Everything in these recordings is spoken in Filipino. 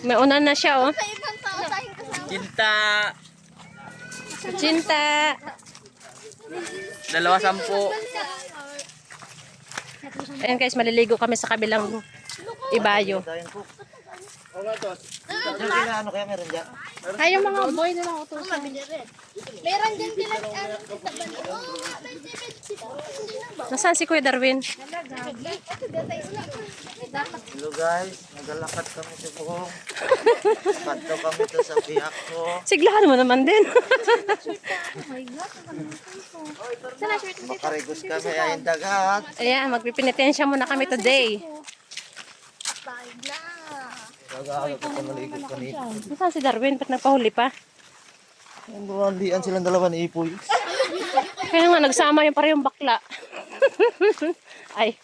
May una na siya, oh. Sa ibang tao tayong kasama. Cinta. Cinta. 2.10. Ayan guys, maliligo kami sa kabilang ibayo. Ano kaya meron dyan? Ay, yung mga boy na lang utusan. Meron din sila Nasaan si Kuya Darwin? Hello guys, nagalakad kami sa buhong. Kanto kami to sa biyak ko. Siglahan mo naman din. Makarigos kami ayun dagat. Ayan, magpipinitensya muna kami today. Nag-aagal ko pa maligod kanina. Nasaan si Darwin? Ba't nagpahuli pa? Ang buwandian silang dalawa ni Ipoy. Kaya nga, nagsama yung parehong bakla. Ay.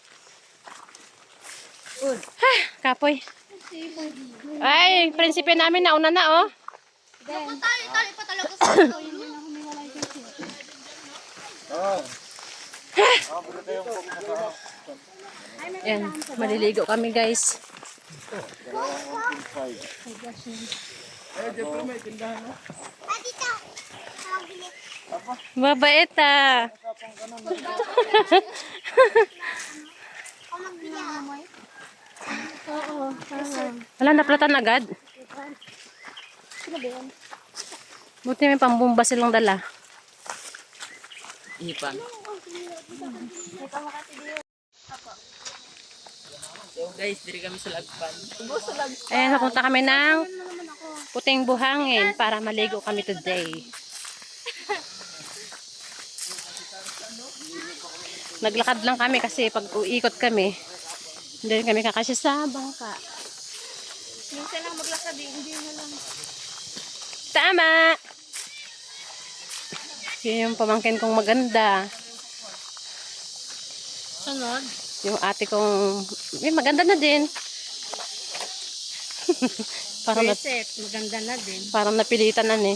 Kapoy. Ay, prinsipe namin nauna na, oh. Tali pa talaga sa ito. Hindi na humiwalay yung sisi. Oo. Buti yung pagkakasama. Ayan, maliligo kami, guys. Mabait, ah. Wala, naplatan agad. Buti may pambumba silang dala. Ipan. So guys, diri kami sa Lagpan. Ayan, napunta kami ng Puting Buhangin para maligo kami today. Naglakad lang kami kasi pag uikot kami, hindi kami kakasya sa bangka. Minsan lang maglakad, hindi na lang. Tama! Yun yung pamangkin kong maganda. Sunod? Yung ate kong, maganda na din. Maganda na din. Parang napilitan na eh.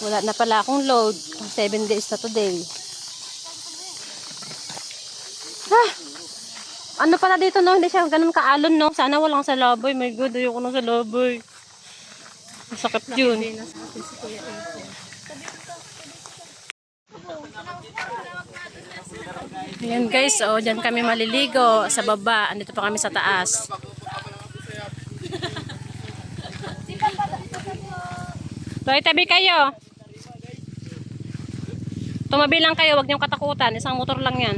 Wala na pala akong load. 7 days na today. Ano pala dito, no? Hindi siya ganun kaalon, no? Sana walang sa laboy. My God, ayoko na sa laboy. Masakit yun. Ayan guys, oh, dyan kami maliligo sa baba. Andito pa kami sa taas. Toy, tabi kayo. Tumabi lang kayo, wag niyong katakutan. Isang motor lang yan.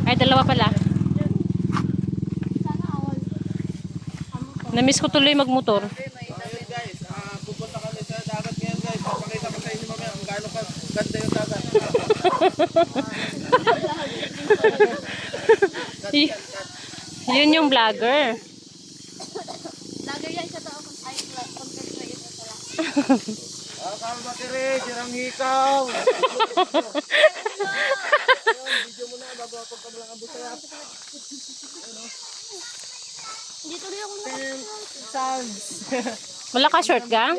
Ay, dalawa pala. Namiss ko tuloy magmotor. Ayun guys, pupunta kami sa dagat ngayon guys. Papakita ko sa inyo mamaya kung gaano ganda yung dagat. Yun yung vlogger. Lagay yan siya tao kung ay content na ito pala. Kalma tiri, sirang hikaw. Video mo na, bago ako pa lang ang busayap. Hindi tuloy ako Sounds. Wala ka short ka?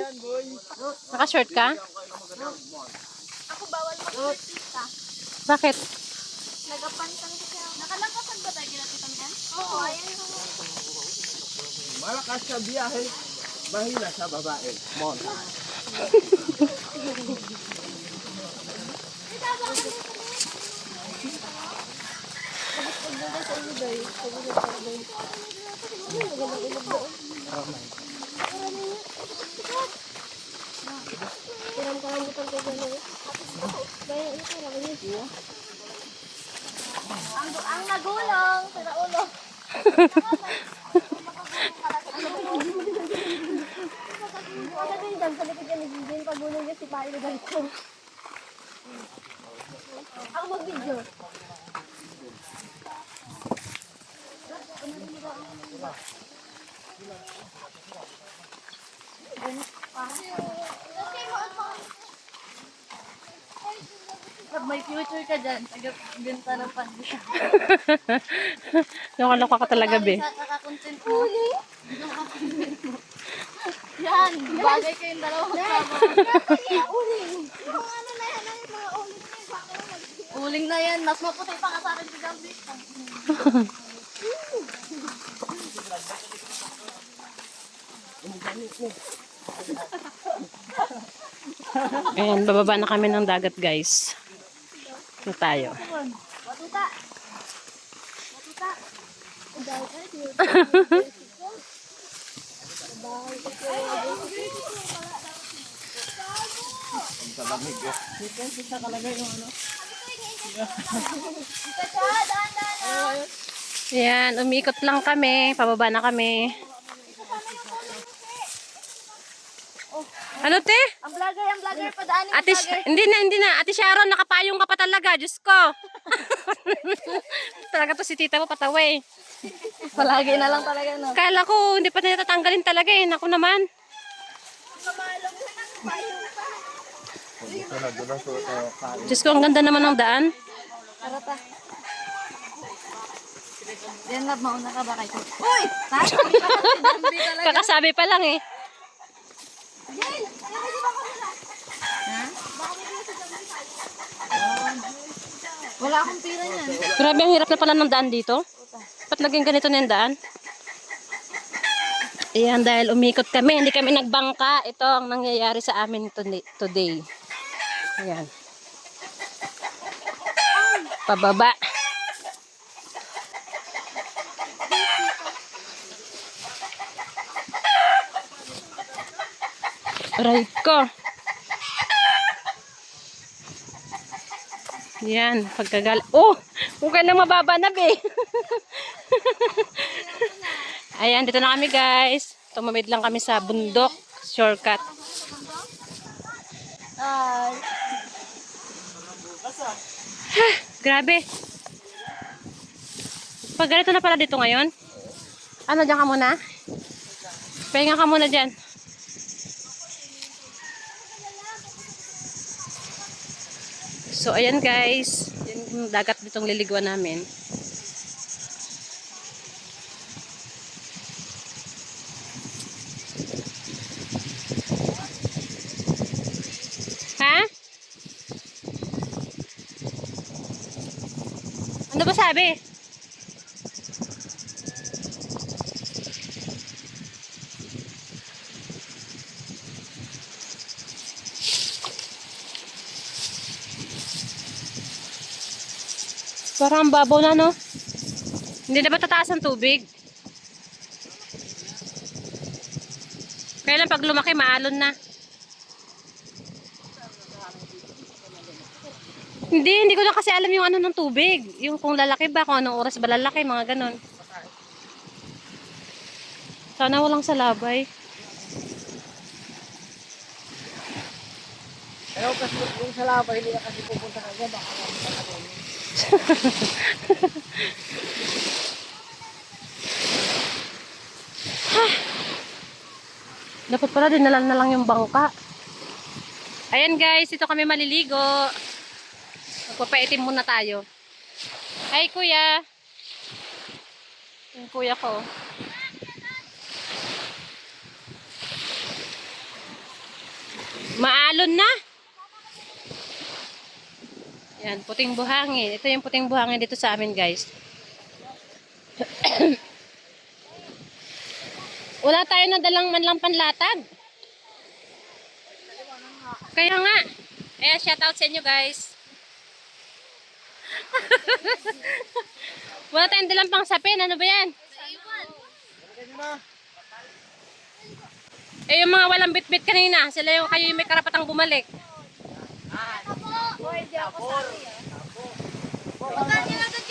Naka-short ka? Ako bawal mag-artista. Bakit? Nagapantan ko siya. Nakalangkapan ba tayo ginatitan yan? Oo, ayan yung... Malakas sa biyahe. Mahina sa babae. Mon. Ang nagulong, sa ulo. Ako mag-video. Pag may future ka dyan, taga-binta ng pandesya. Nakaloka ka talaga, be. Kaka-content mo. Yan, bagay kayong dalawa kasama. Uling na yan, mas maputi pa ka sa akin si Gambi. Ayan, bababa na kami ng dagat, guys. Ito tayo. Matuta. Matuta. Sa lamig eh. Ayan, umikot lang kami. Pababa na kami. Ano, te? Ang vlogger, padaanin Ate, hindi na. Ate Sharon, nakapayong ka pa talaga. Diyos ko. Talaga to si tita mo patawa eh. Palagi na lang talaga, no? Kala ko, hindi pa na natatanggalin talaga eh. Naku naman. Doon na sa kain. Diyos ko, ang ganda naman ng daan. Tara pa. Yan, love, mauna ka ba kayo? Uy! Tayo! Kakasabi pa lang eh. Wala akong pira niyan. Grabe, ang hirap na pala ng daan dito. Ba't naging ganito na yung daan? Ayan, dahil umikot kami, hindi kami nagbangka. Ito ang nangyayari sa amin today. Ayan. Pababa. Aray ko. Yan, pagkagal. Oh, kung kailang mababanab eh. Ayan, dito na kami guys. Tumamid lang kami sa bundok. Shortcut. Ay. Grabe. Pag ganito na pala dito ngayon. Ano, dyan ka muna? Pahinga ka muna dyan. So, ayan guys. Yan yung dagat ditong liliguan namin. Ha? Ano ba sabi? Parang babaw na, no? Hindi na ba tataas ang tubig? Kaya lang pag lumaki, maalon na. Hindi ko na kasi alam yung ano ng tubig. Yung kung lalaki ba, kung anong oras ba lalaki, mga ganon. Sana walang salabay. Ayaw kasi yung salaba, hindi na kasi pupunta ka dyan. Baka naman ka doon. Dapat pala dinala na lang yung bangka. Ayan guys, ito kami maliligo. Magpapaitim muna tayo. Hi kuya. Yung kuya ko. Maalon na. Yan, puting buhangin. Ito yung puting buhangin dito sa amin guys. Wala tayo na dalang manlang panlatag. Kaya nga. Ayan, shout out sa inyo guys. Wala tayong dalang pang sapin. Ano ba yan? Eh, yung mga walang bit-bit kanina. Sila yung kayo yung may karapatang bumalik.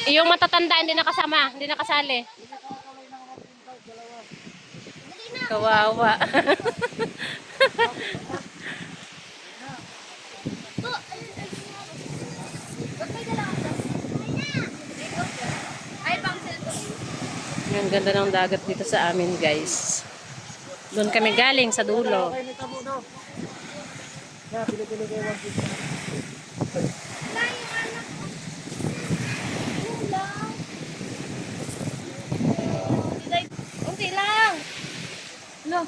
Yung matatanda hindi nakasama. Hindi nakasali. Kawawa. Ang ganda ng dagat dito sa amin guys. Doon kami galing sa dulo. Unti lang. No.